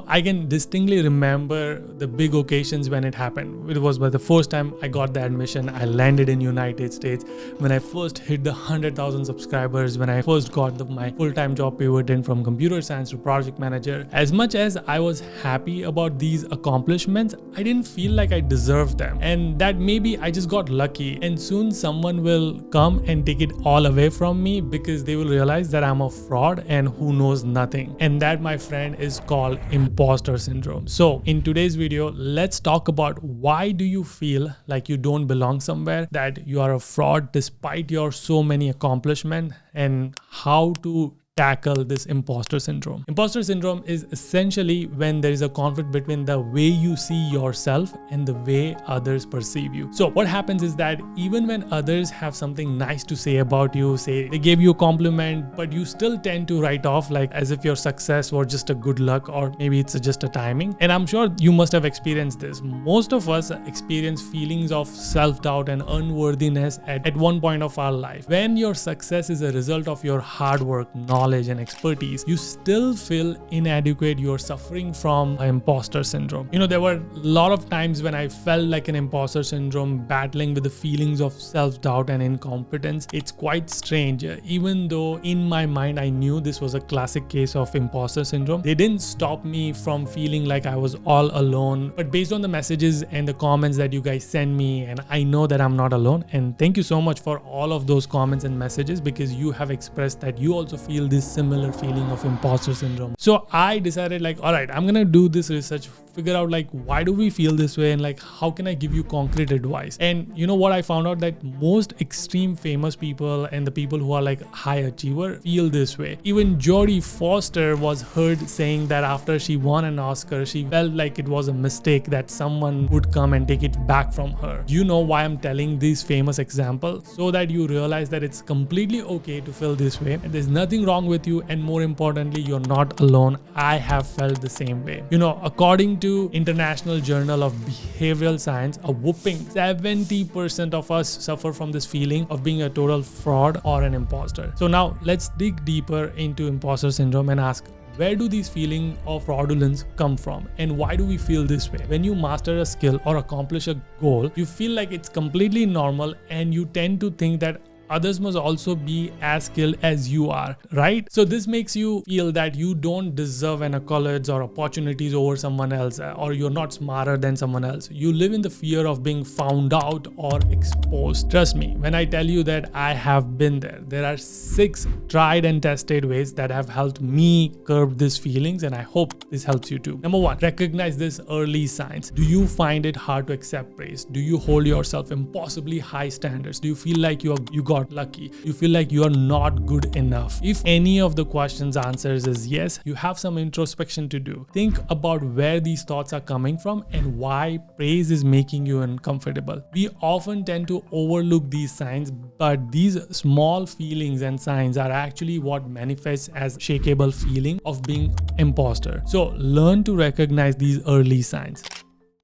I can distinctly remember the big occasions when it happened. It was by the first time I got the admission, I landed in United States, when I first hit the 100,000 subscribers, when I first got my full-time job pivoted from computer science to project manager. As much as I was happy about these accomplishments, I didn't feel like I deserved them, and that maybe I just got lucky, and soon someone will come and take it all away from me because they will realize that I'm a fraud and who knows nothing. And that, my friend, is called imposter syndrome. So in today's video, let's talk about why do you feel like you don't belong somewhere, that you are a fraud despite your so many accomplishments, and how to tackle this imposter syndrome. Imposter syndrome is essentially when there is a conflict between the way you see yourself and the way others perceive you. So what happens is that even when others have something nice to say about you, say they gave you a compliment, but you still tend to write off like as if your success was just a good luck, or maybe it's just a timing. And I'm sure you must have experienced this. Most of us experience feelings of self-doubt and unworthiness at one point of our life. When your success is a result of your hard work, knowledge, and expertise, you still feel inadequate. You're suffering from imposter syndrome. There were a lot of times when I felt like an imposter syndrome, battling with the feelings of self-doubt and incompetence. It's quite strange. Even though in my mind I knew this was a classic case of imposter syndrome, they didn't stop me from feeling like I was all alone. But based on the messages and the comments that you guys send me, and I know that I'm not alone, and thank you so much for all of those comments and messages, because you have expressed that you also feel this similar feeling of imposter syndrome. So I decided like, all right, I'm gonna do this research, figure out like why do we feel this way, and like how can I give you concrete advice. And you know what, I found out that most extreme famous people and the people who are like high achiever feel this way. Even Jodie Foster was heard saying that after she won an Oscar, she felt like it was a mistake that someone would come and take it back from her. You know why I'm telling these famous examples? So that you realize that it's completely okay to feel this way, and there's nothing wrong with you, and more importantly, you're not alone. I have felt the same way. According to International Journal of Behavioral Science, a whopping 70% of us suffer from this feeling of being a total fraud or an imposter. So now let's dig deeper into imposter syndrome and ask, where do these feelings of fraudulence come from, and why do we feel this way? When you master a skill or accomplish a goal, you feel like it's completely normal, and you tend to think that others must also be as skilled as you are, right? So this makes you feel that you don't deserve an accolades or opportunities over someone else, or you're not smarter than someone else. You live in the fear of being found out or exposed. Trust me when I tell you that I have been there. There are 6 tried and tested ways that have helped me curb these feelings, and I hope this helps you too. Number 1, recognize this early signs. Do you find it hard to accept praise? Do you hold yourself impossibly high standards? Do you feel like you got lucky? You feel like you are not good enough? If any of the questions answers is yes, you have some introspection to do. Think about where these thoughts are coming from and why praise is making you uncomfortable. We often tend to overlook these signs, but these small feelings and signs are actually what manifests as shakeable feeling of being imposter. So learn to recognize these early signs.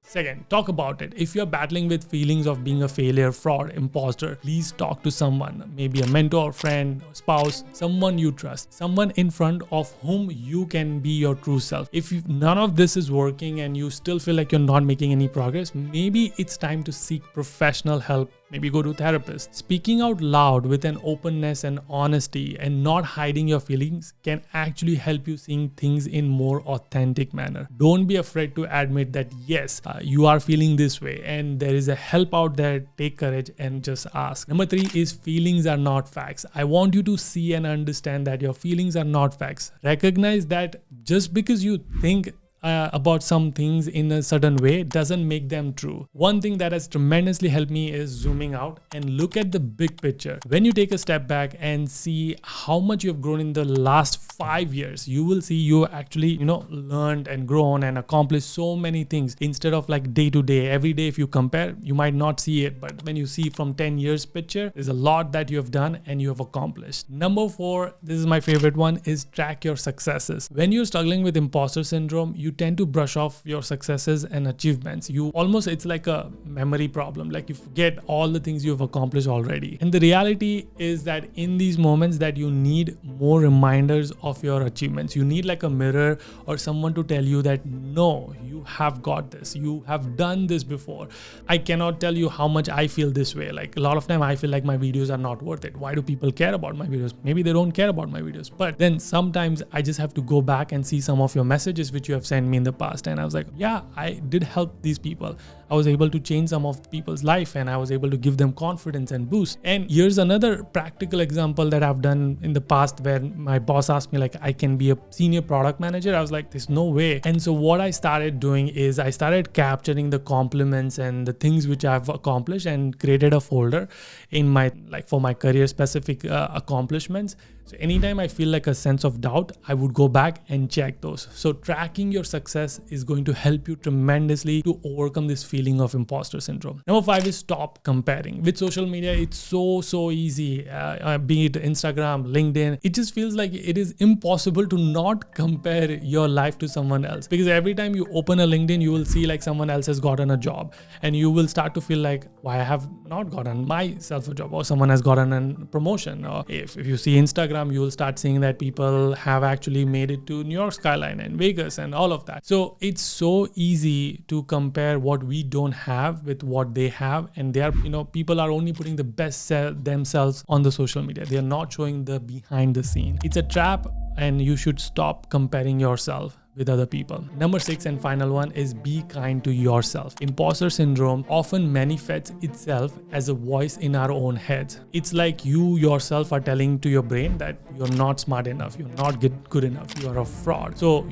Second, talk about it. If you're battling with feelings of being a failure, fraud, imposter, please talk to someone, maybe a mentor, friend, spouse, someone you trust, someone in front of whom you can be your true self. If none of this is working and you still feel like you're not making any progress, maybe it's time to seek professional help. Maybe go to a therapist. Speaking out loud with an openness and honesty and not hiding your feelings can actually help you seeing things in more authentic manner. Don't be afraid to admit that yes, you are feeling this way and there is a help out there. Take courage and just ask. Number 3 is feelings are not facts. I want you to see and understand that your feelings are not facts. Recognize that just because you think about some things in a certain way doesn't make them true. One thing that has tremendously helped me is zooming out and look at the big picture. When you take a step back and see how much you have grown in the last 5 years, you will see you actually, learned and grown and accomplished so many things instead of like day to day. Every day, if you compare, you might not see it, but when you see from 10 years picture, there's a lot that you have done and you have accomplished. Number 4, this is my favorite one, is track your successes. When you're struggling with imposter syndrome, you you tend to brush off your successes and achievements. It's like a memory problem. Like you forget all the things you've accomplished already. And the reality is that in these moments that you need more reminders of your achievements. You need like a mirror or someone to tell you that no, you have got this. You have done this before. I cannot tell you how much I feel this way. Like a lot of time I feel like my videos are not worth it. Why do people care about my videos? Maybe they don't care about my videos. But then sometimes I just have to go back and see some of your messages which you have sent me in the past. And I was like, yeah, I did help these people. I was able to change some of people's life and I was able to give them confidence and boost. And here's another practical example that I've done in the past where my boss asked me like, I can be a senior product manager. I was like, there's no way. And so what I started doing is I started capturing the compliments and the things which I've accomplished and created a folder in my, like for my career specific accomplishments. So anytime I feel like a sense of doubt, I would go back and check those. So tracking your success is going to help you tremendously to overcome this feeling of imposter syndrome. Number 5 is stop comparing. With social media, it's so easy. Be it Instagram, LinkedIn, it just feels like it is impossible to not compare your life to someone else. Because every time you open a LinkedIn, you will see like someone else has gotten a job and you will start to feel like, why I have not gotten myself a job, or someone has gotten a promotion. Or if you see Instagram, you will start seeing that people have actually made it to New York skyline and Vegas and all of that. So it's so easy to compare what we don't have with what they have. And they are, people are only putting the best themselves on the social media. They are not showing the behind the scene. It's a trap and you should stop comparing yourself with other people. Number 6 and final one is be kind to yourself. Imposter syndrome often manifests itself as a voice in our own heads. It's like you yourself are telling to your brain that you're not smart enough, you're not good enough, you're a fraud. So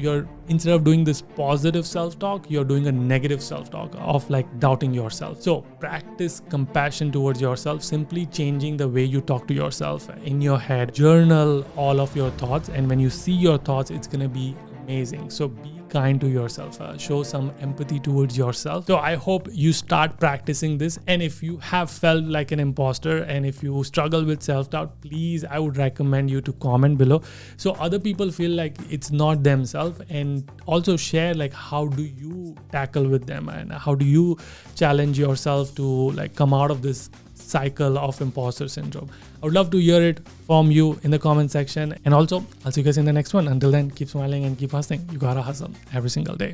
instead of doing this positive self-talk, you're doing a negative self-talk of like doubting yourself. So practice compassion towards yourself, simply changing the way you talk to yourself in your head. Journal all of your thoughts, and when you see your thoughts, it's gonna be amazing. So be kind to yourself, show some empathy towards yourself. So I hope you start practicing this. And if you have felt like an imposter and if you struggle with self-doubt, please, I would recommend you to comment below so other people feel like it's not themselves, and also share like how do you tackle with them and how do you challenge yourself to like come out of this cycle of imposter syndrome. I would love to hear it from you in the comment section. And also, I'll see you guys in the next one. Until then, keep smiling and keep hustling. You gotta hustle every single day.